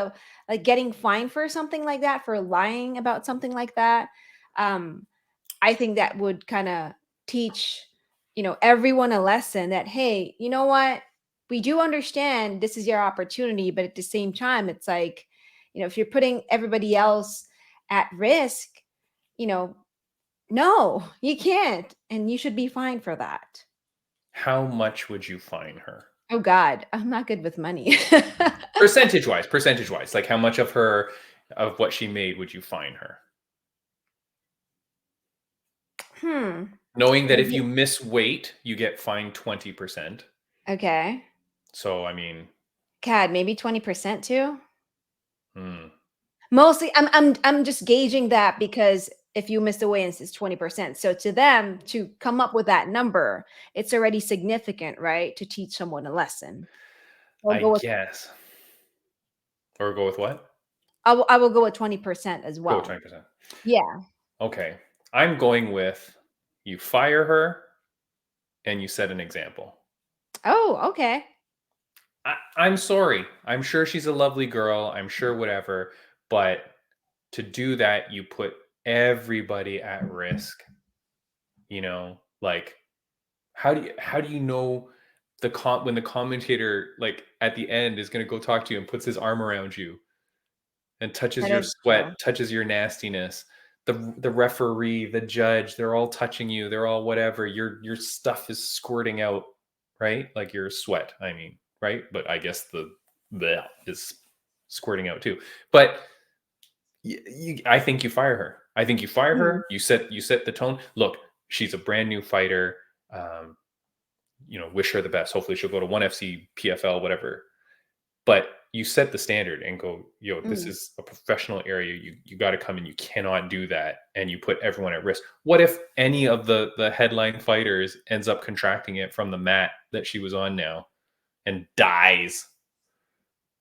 getting fined for something like that, for lying about something like that. I think that would kind of teach, everyone a lesson that, hey, you know what? We do understand this is your opportunity, but at the same time, it's like, if you're putting everybody else at risk, no, you can't. And you should be fined for that. How much would you fine her? Oh God, I'm not good with money. Percentage wise, like how much of what she made would you fine her? Knowing that if you miss weight, you get fined 20%. Okay. So, I mean, God, maybe 20% too. hmm. Mostly, I'm just gauging that because if you missed away and it's 20%. So to them, to come up with that number, it's already significant, right? To teach someone a lesson. I'll I go with, guess. Or go with what? I will go with 20% as Go with well. 20%. Yeah. Okay. I'm going with you fire her and you set an example. Oh, okay. I'm sorry. I'm sure she's a lovely girl. I'm sure whatever. But to do that, you put everybody at risk. Like how do you know when the commentator, like, at the end is going to go talk to you and puts his arm around you and touches That your is sweat, true. touches your nastiness. The referee, the judge, they're all touching you. They're all whatever. Your stuff is squirting out, right? Like your sweat, I mean, right? But I guess the is squirting out too. But I think you fire her. I think you fire Mhm. her. You set the tone. Look, she's a brand new fighter. Um, wish her the best. Hopefully she'll go to ONE FC, PFL, whatever. But you set the standard and go, this Mm. is a professional area. You got to come in. You cannot do that. And you put everyone at risk. What if any of the headline fighters ends up contracting it from the mat that she was on now and dies?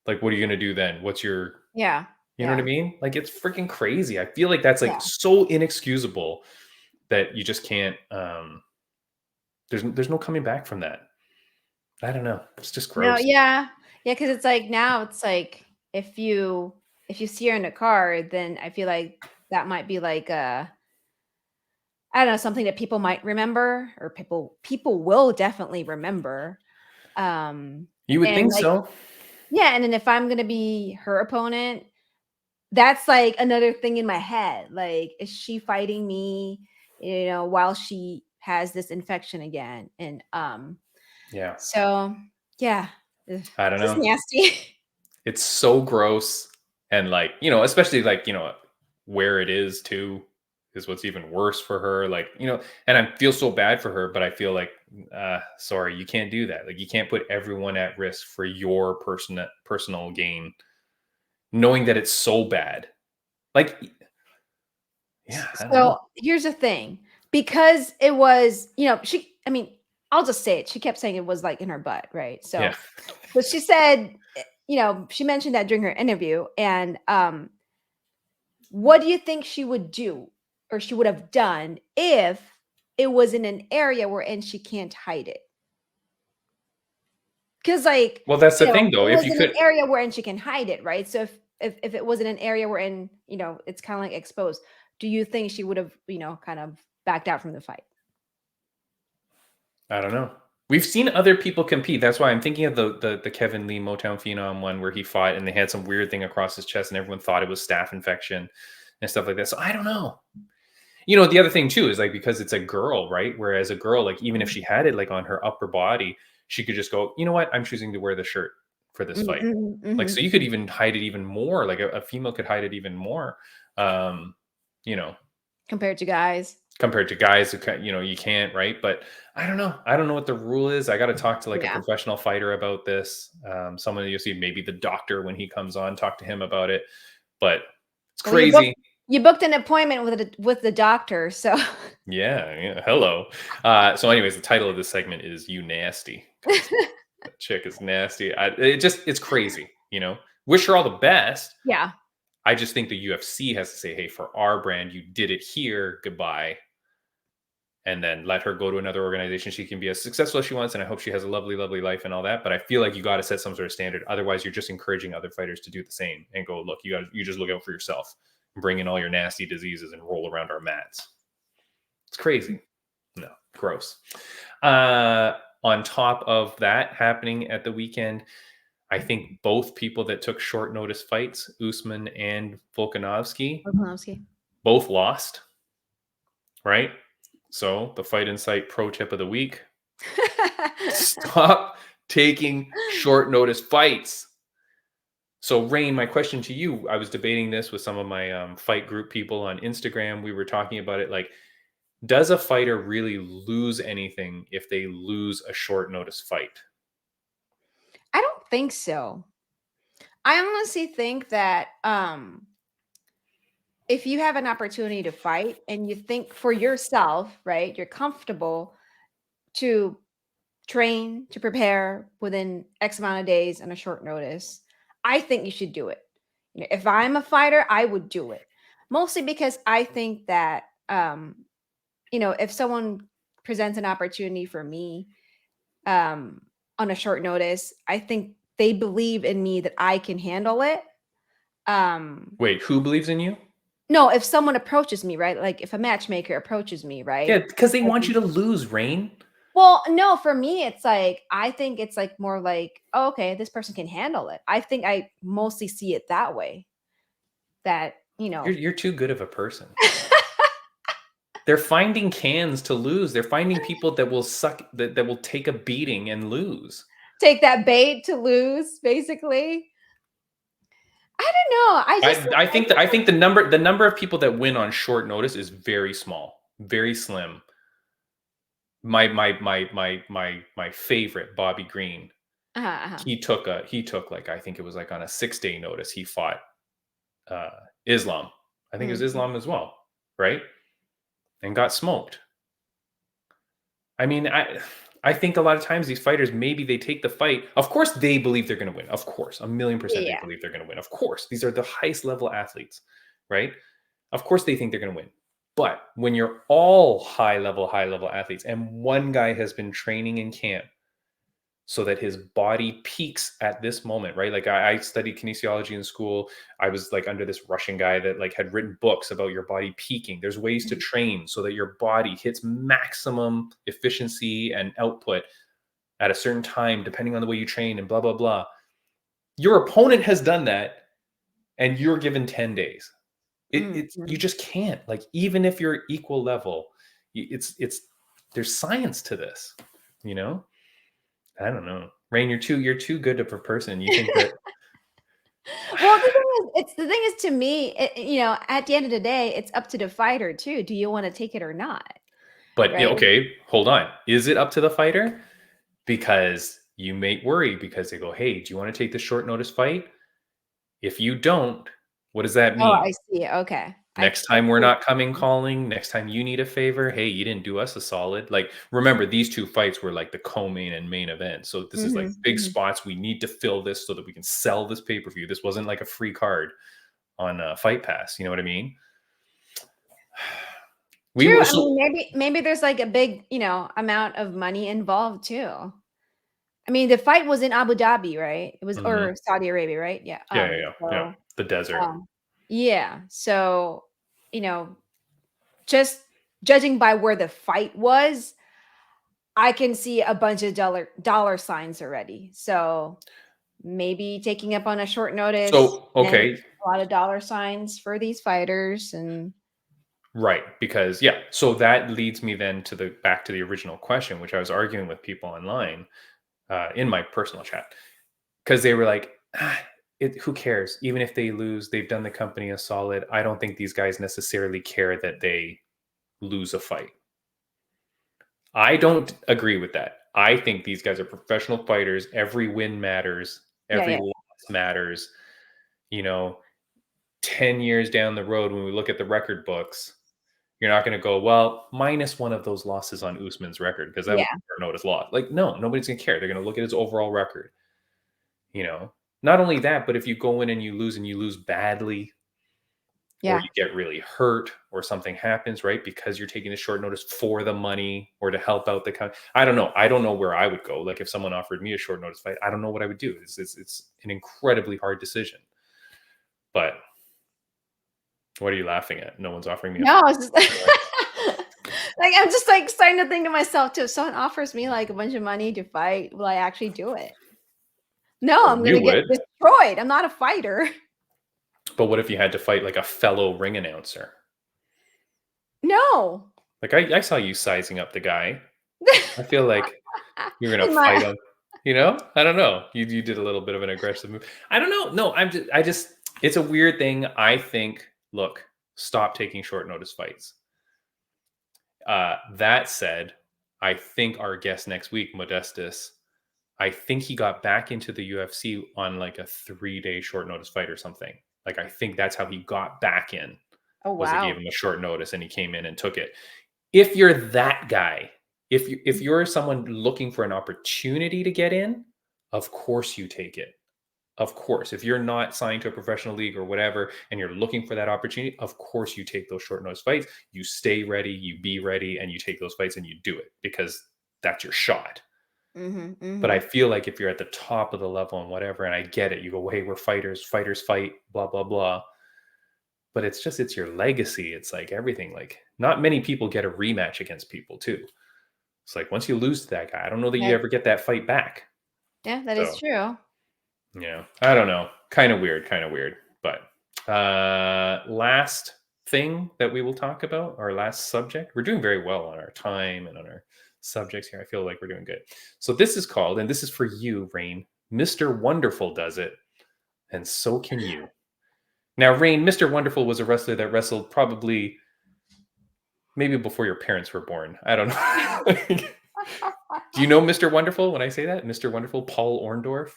Like, what are you going to do then? What's your, Yeah. you know what I mean? Like, it's freaking crazy. I feel like that's like Yeah. so inexcusable that you just can't, there's no coming back from that. I don't know. It's just No, gross. yeah. Yeah, because it's like now it's like if you see her in a car, then I feel like that might be like I don't know, something that people might remember, or people will definitely remember. You would And think like, so. yeah, and then if I'm gonna be her opponent, that's like another thing in my head. Like, is she fighting me, while she has this infection again? And Yeah. so yeah, ugh, I don't this is know. nasty. It's so gross. And like, especially like, where it is too is what's even worse for her. Like, and I feel so bad for her, but I feel like, sorry, you can't do that. Like, you can't put everyone at risk for your personal gain, knowing that it's so bad. Like, yeah, I don't know. So here's the thing, because it was, I mean, I'll just say it. She kept saying it was like in her butt, right? Yeah. But she said, she mentioned that during her interview. And what do you think she would do, or she would have done, if it was in an area wherein she can't hide it? Because, like, Well, that's the thing though. it If was you in an could, area wherein she can hide it, right? So if it was in an area wherein, it's kind of like exposed, do you think she would have, kind of backed out from the fight? I don't know. We've seen other people compete. That's why I'm thinking of the Kevin Lee Motown Phenom one where he fought and they had some weird thing across his chest and everyone thought it was staph infection and stuff like that. So I don't know. The other thing too is like, because it's a girl, right? Whereas a girl, like, even if she had it like on her upper body, she could just go, you know what? I'm choosing to wear the shirt for this fight. Like, so you could even hide it even more. Like a female could hide it even more. Um, you know, Compared to guys. compared to guys who you can't, right? But I don't know what the rule is. I got to talk to like a Yeah. professional fighter about this. Someone you'll see, maybe the doctor when he comes on, talk to him about it. But it's Well, crazy. you booked an appointment with the doctor, so Yeah, hello. So anyways, the title of this segment is "You Nasty." That chick is nasty. It's crazy. Wish her all the best. yeah. I just think the UFC has to say, hey, for our brand, you did it here, goodbye. And then let her go to another organization. She can be as successful as she wants, and I hope she has a lovely, lovely life and all that. But I feel like you got to set some sort of standard. Otherwise, you're just encouraging other fighters to do the same and go, look, you just look out for yourself and bring in all your nasty diseases and roll around our mats. It's crazy. No, gross. On top of that happening at the weekend, I think both people that took short notice fights, Usman and Volkanovski, both lost. Right? So the Fight Insight pro tip of the week: stop taking short notice fights. So Raine, my question to you, I was debating this with some of my fight group people on Instagram. We were talking about it, like, does a fighter really lose anything if they lose a short notice fight? I don't think so. I honestly think that if you have an opportunity to fight and you think for yourself, right, you're comfortable to train, to prepare within X amount of days on a short notice, I think you should do it. If I'm a fighter, I would do it. Mostly because I think that if someone presents an opportunity for me on a short notice, I think they believe in me that I can handle it. Wait, who believes in you? No, if someone approaches me, right? Like if a matchmaker approaches me, right? Yeah, because they want you to lose, Raine. Well, no, for me, it's like, I think it's like more like, oh, okay, this person can handle it. I think I mostly see it that way. That, You're too good of a person. They're finding cans to lose. They're finding people that will suck, that will take a beating and lose. take that bait to lose, basically. I don't know. I think the number of people that win on short notice is very small, very slim. My favorite, Bobby Green. He took like, I think it was like on a 6-day notice, he fought Islam. I think it was Islam as well, right? And got smoked. I mean, I think a lot of times these fighters, maybe they take the fight. Of course, they believe they're going to win. Of course, 1,000,000% they believe they're going to win. Of course, these are the highest level athletes, right? Of course, they think they're going to win. But when you're all high level athletes and one guy has been training in camp so that his body peaks at this moment, right? Like I studied kinesiology in school. I was like under this Russian guy that like had written books about your body peaking. There's ways to train so that your body hits maximum efficiency and output at a certain time, depending on the way you train and blah, blah, blah. Your opponent has done that and you're given 10 days. You just can't, like, even if you're equal level, there's science to this, you know? I don't know. Raine, you're too good of a person. You think that Well, the thing is to me, at the end of the day, it's up to the fighter too. Do you want to take it or not? but Right? okay, hold on. Is it up to the fighter? Because you may worry because they go, "Hey, do you want to take the short notice fight?" If you don't, what does that Oh, mean? I see. Okay. Next time we're not coming calling. Next time you need a favor. Hey, you didn't do us a solid. Like, remember, these two fights were like the co-main and main event. So this is like big spots. We need to fill this so that we can sell this pay-per-view. This wasn't like a free card on Fight Pass. You know what I mean? True. I mean, maybe there's like a big, amount of money involved too. I mean, the fight was in Abu Dhabi, right? It was or Saudi Arabia, right? Yeah. Yeah. The desert. Yeah. So, just judging by where the fight was, I can see a bunch of dollar signs already. So maybe taking up on a short notice. So, okay. A lot of dollar signs for these fighters and right, because so that leads me then to back to the original question, which I was arguing with people online in my personal chat, because they were like, who cares? Even if they lose, they've done the company a solid. I don't think these guys necessarily care that they lose a fight. I don't agree with that. I think these guys are professional fighters. Every win matters. Every loss matters. 10 years down the road, when we look at the record books, you're not going to go, well, minus one of those losses on Usman's record because that was a notice loss. Like, no, nobody's going to care. They're going to look at his overall record. Not only that, but if you go in and you lose badly, or you get really hurt, or something happens, right? Because you're taking the short notice for the money or to help out the I don't know. I don't know where I would go. Like if someone offered me a short notice fight, I don't know what I would do. It's an incredibly hard decision. But what are you laughing at? No one's offering me. No, it's just like I'm just like starting to think to myself too. If someone offers me like a bunch of money to fight, will I actually do it? No, I'm gonna get destroyed. I'm not a fighter. But what if you had to fight like a fellow ring announcer? No. Like I saw you sizing up the guy. I feel like you're gonna fight him. I don't know. You did a little bit of an aggressive move. I don't know. No, I just it's a weird thing. I think, look, stop taking short notice fights. That said, I think our guest next week, Modestus, I think he got back into the UFC on like a 3-day short notice fight or something. Like, I think that's how he got back in. Oh, was wow. they gave him a short notice and he came in and took it. If you're that guy, if you're someone looking for an opportunity to get in, of course you take it. Of course, if you're not signed to a professional league or whatever, and you're looking for that opportunity, of course you take those short notice fights. You stay ready, you be ready, and you take those fights and you do it because that's your shot. But I feel like if you're at the top of the level and whatever, and I get it, you go, hey, we're fighters fight, blah, blah, blah. But it's your legacy. It's like everything. Like, not many people get a rematch against people too. It's like, once you lose to that guy, I don't know that you ever get that fight back. Yeah, that is true. Yeah, I don't know. Kind of weird. But last thing that we will talk about, our last subject. We're doing very well on our time and on our subjects here. I feel like we're doing good. So this is called, and this is for you, Raine, Mr. Wonderful does it, and so can you. Now, Raine, Mr. Wonderful was a wrestler that wrestled probably maybe before your parents were born. I don't know. Do you know Mr. Wonderful when I say that? Mr. Wonderful, Paul Orndorff?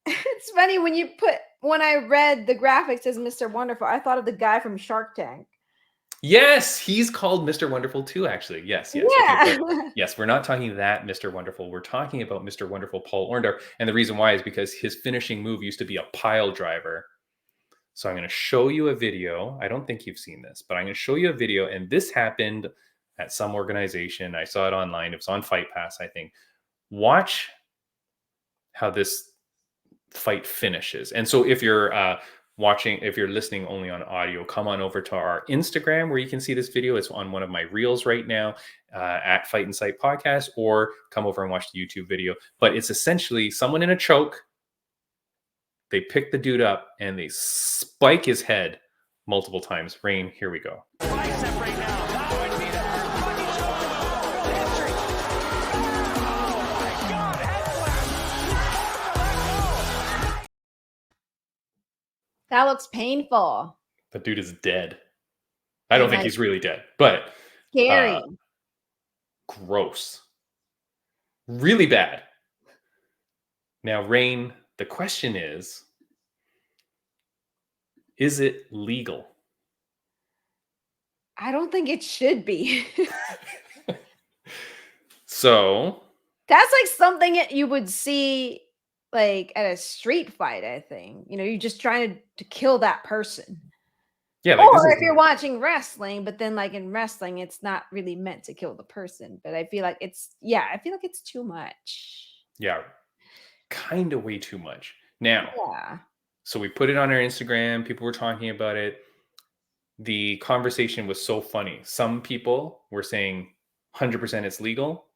It's funny when I read the graphics as Mr. Wonderful, I thought of the guy from Shark Tank. Yes, he's called Mr. Wonderful too, actually. Yes. Yeah. Okay, yes, we're not talking that Mr. Wonderful. We're talking about Mr. Wonderful Paul Orndorff. And the reason why is because his finishing move used to be a pile driver. So I'm going to show you a video. I don't think you've seen this, but I'm going to show you a video. And this happened at some organization. I saw it online. It was on Fight Pass, I think. Watch how this fight finishes. And so if you're if you're listening only on audio, come on over to our Instagram where you can see this video. It's on one of my reels right now at Fight and Sight Podcast, or come over and watch the YouTube video. But it's essentially someone in a choke. They pick the dude up and they spike his head multiple times. Raine, here we go. That looks painful. The dude is dead. I don't think he's really dead, but scary. Gross. Really bad. Now, Raine, the question is it legal? I don't think it should be. So that's like something that you would see like at a street fight, I think. You know, you're just trying to kill that person. Yeah, like or if you're watching wrestling, but then like in wrestling, it's not really meant to kill the person. But I feel like it's too much. Yeah, kind of way too much. Now, so we put it on our Instagram. People were talking about it. The conversation was so funny. Some people were saying 100% it's legal,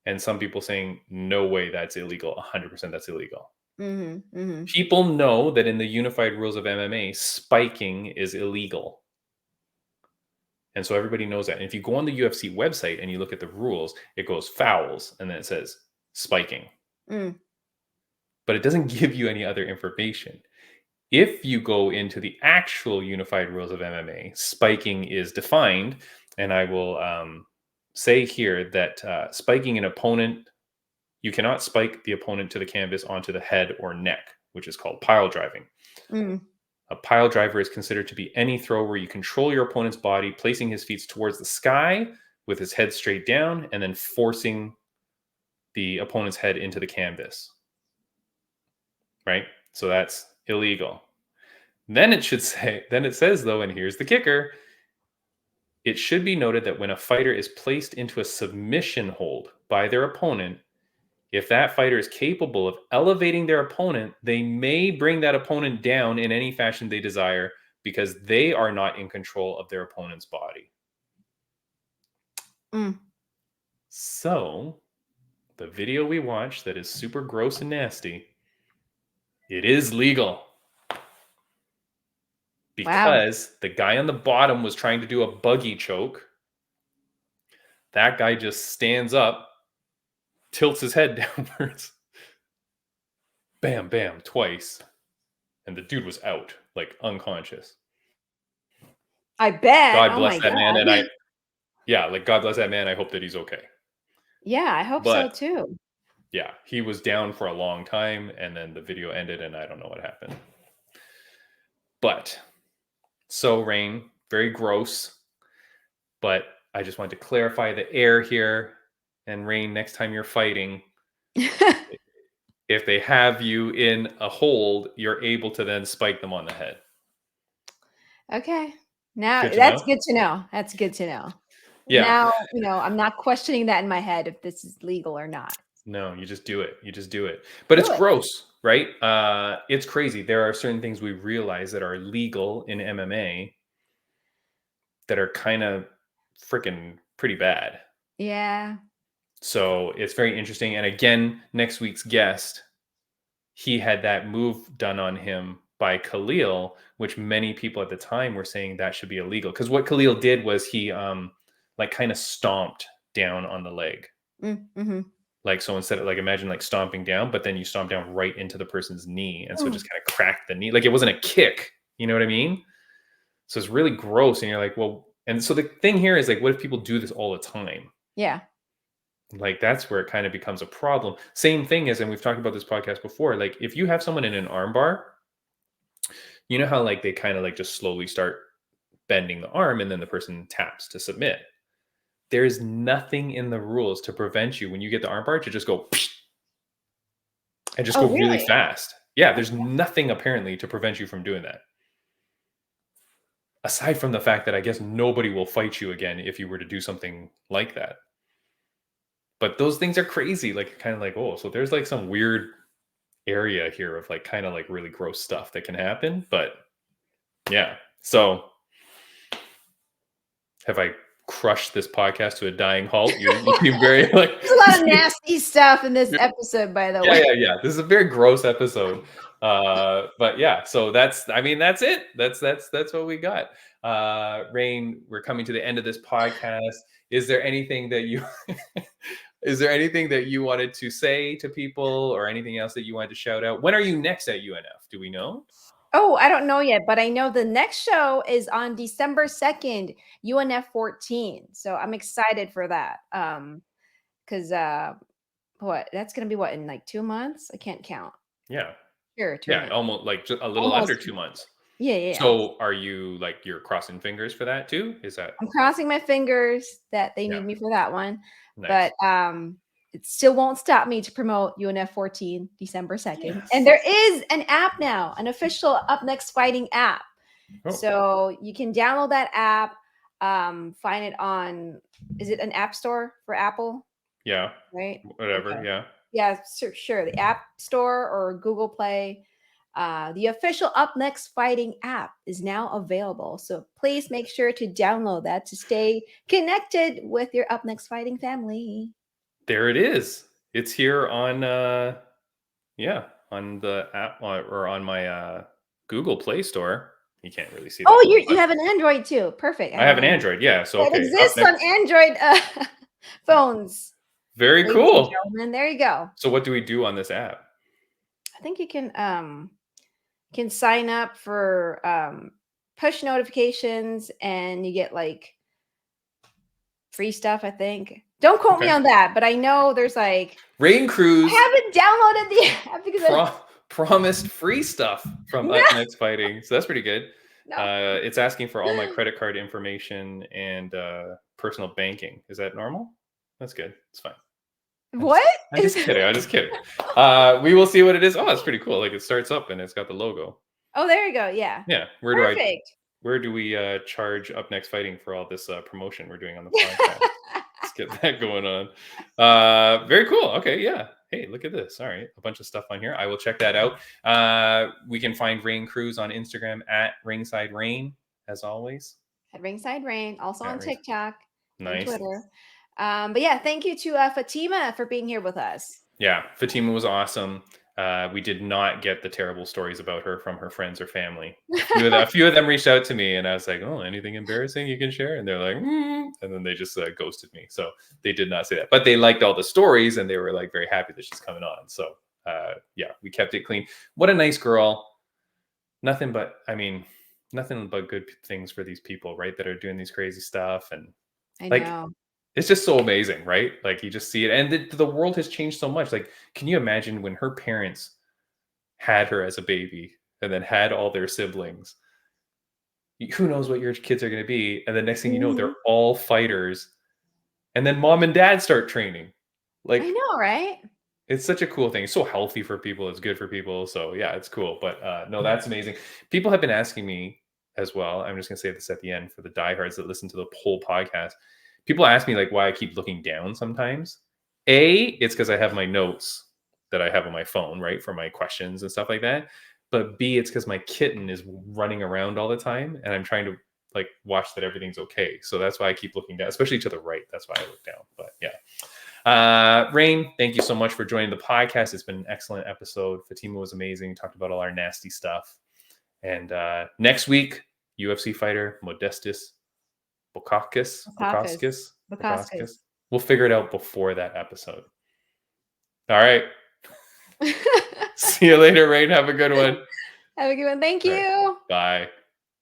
and some people saying no way that's illegal. 100% that's illegal. People know that in the unified rules of MMA, spiking is illegal. And so everybody knows that. And if you go on the UFC website and you look at the rules, it goes fouls and then it says spiking. But it doesn't give you any other information. If you go into the actual unified rules of MMA, spiking is defined. And I will say here that spiking an opponent, you cannot spike the opponent to the canvas onto the head or neck, which is called pile driving. A pile driver is considered to be any throw where you control your opponent's body, placing his feet towards the sky with his head straight down, and then forcing the opponent's head into the canvas. Right? So that's illegal. Then it says though, and here's the kicker, it should be noted that when a fighter is placed into a submission hold by their opponent, if that fighter is capable of elevating their opponent, they may bring that opponent down in any fashion they desire because they are not in control of their opponent's body. So, the video we watched that is super gross and nasty, it is legal. Because the guy on the bottom was trying to do a buggy choke. That guy just stands up, tilts his head downwards. Bam, bam, twice. And the dude was out, like unconscious. I bet. God bless that man. And God bless that man. I hope that he's okay. Yeah, I hope so too. Yeah, he was down for a long time and then the video ended and I don't know what happened. But, so Raine, very gross. But I just wanted to clarify the air here. And Raine, next time you're fighting, if they have you in a hold, you're able to then spike them on the head. Okay. Now that's good to know. That's good to know. Yeah. Now, I'm not questioning that in my head if this is legal or not. No, you just do it. You just do it. But it's gross, right? It's crazy. There are certain things we realize that are legal in MMA that are kind of freaking pretty bad. Yeah. So it's very interesting. And again, next week's guest, he had that move done on him by Khalil, which many people at the time were saying that should be illegal. Because what Khalil did was he kind of stomped down on the leg. Like, so instead of imagine stomping down, but then you stomp down right into the person's knee. And so it just kind of cracked the knee. Like it wasn't a kick. You know what I mean? So it's really gross. And you're like, well, and so the thing here is what if people do this all the time? Yeah. That's where it kind of becomes a problem. Same thing as, and we've talked about this podcast before, if you have someone in an arm bar, you know how they kind of just slowly start bending the arm and then the person taps to submit. There's nothing in the rules to prevent you when you get the arm bar to just go and just go really fast. Yeah, there's nothing apparently to prevent you from doing that. Aside from the fact that I guess nobody will fight you again if you were to do something like that. But those things are crazy. Oh, so there's some weird area here of like kind of like really gross stuff that can happen. But yeah, so have I crushed this podcast to a dying halt? You seem very like There's a lot of nasty stuff in this episode, by the way. yeah. This is a very gross episode. But yeah, so that's it. That's what we got. Raine, we're coming to the end of this podcast. Is there anything that you is there anything that you wanted to say to people or anything else that you wanted to shout out? When are you next at UNF? Do we know? Oh, I don't know yet, but I know the next show is on December 2nd, UNF 14. So I'm excited for that. Because that's gonna be in like 2 months? I can't count. Yeah. Sure, 2 Yeah, months. almost like just a little Almost under 2 2 months. Yeah. So are you like you're crossing fingers for that too? Is that I'm crossing my fingers that they Yeah. need me for that one. nice? But it still won't stop me to promote UNF 14 December 2nd. Yes. And there is an app now, an official Up Next Fighting app. Oh. So you can download that app, find it on, is it an app store for Apple? Yeah. Right? Whatever. Okay. Yeah. Yeah, sure. The App Store or Google Play. The official Up Next Fighting app is now available. So please make sure to download that to stay connected with your Up Next Fighting family. There it is. It's here on on the app or on my Google Play Store. You can't really see that. Oh, you have an Android too. Perfect. I have an Android, yeah. So It okay. exists on Android phones. Very Ladies cool. and gentlemen, there you go. So what do we do on this app? I think you can sign up for push notifications and you get like free stuff, I think. Don't quote me on that, but I know there's like Raine Cruz. I haven't downloaded the app because promised free stuff from Up Next Fighting. So that's pretty good. No. It's asking for all my credit card information and personal banking. Is that normal? That's good. It's fine. What? I'm just kidding. We will see what it is. Oh, that's pretty cool. Like it starts up and it's got the logo. Oh, there you go. Yeah. Yeah. Perfect. Where do we charge Up Next Fighting for all this promotion we're doing on the podcast? Let's get that going on. Very cool. Okay. Yeah. Hey, look at this. All right. A bunch of stuff on here. I will check that out. We can find Raine Cruz on Instagram at Ringside Raine, as always. At Ringside Raine, also on Ringside. TikTok Nice. and Twitter. But yeah, thank you to Fatima for being here with us. Yeah, Fatima was awesome. We did not get the terrible stories about her from her friends or family. A few of them reached out to me, and I was like, "Oh, anything embarrassing you can share?" And they're like, and then they just ghosted me. So they did not say that, but they liked all the stories, and they were like very happy that she's coming on. So yeah, we kept it clean. What a nice girl. Nothing but good things for these people, right? That are doing these crazy stuff, and I like, know. it's just so amazing, right? Like you just see it, and the world has changed so much. Like, can you imagine when her parents had her as a baby and then had all their siblings? Who knows what your kids are going to be? And the next thing you know, they're all fighters, and then mom and dad start training. Like, I know, right? It's such a cool thing. It's so healthy for people. It's good for people. So yeah, it's cool. But no, that's amazing. People have been asking me as well. I'm just going to say this at the end for the diehards that listen to the whole podcast. People ask me like why I keep looking down sometimes. It's because I have my notes that I have on my phone, right, for my questions and stuff like that. But B, it's because my kitten is running around all the time, and I'm trying to like watch that everything's okay. So that's why I keep looking down, especially to the right. That's why I look down. But yeah. Raine, thank you so much for joining the podcast. It's been an excellent episode. Fatima was amazing. Talked about all our nasty stuff. And next week, UFC fighter Modestas Bukauskas. We'll figure it out before that episode. All right. See you later, Raine. Have a good one. Have a good one. Thank you. Right. Bye.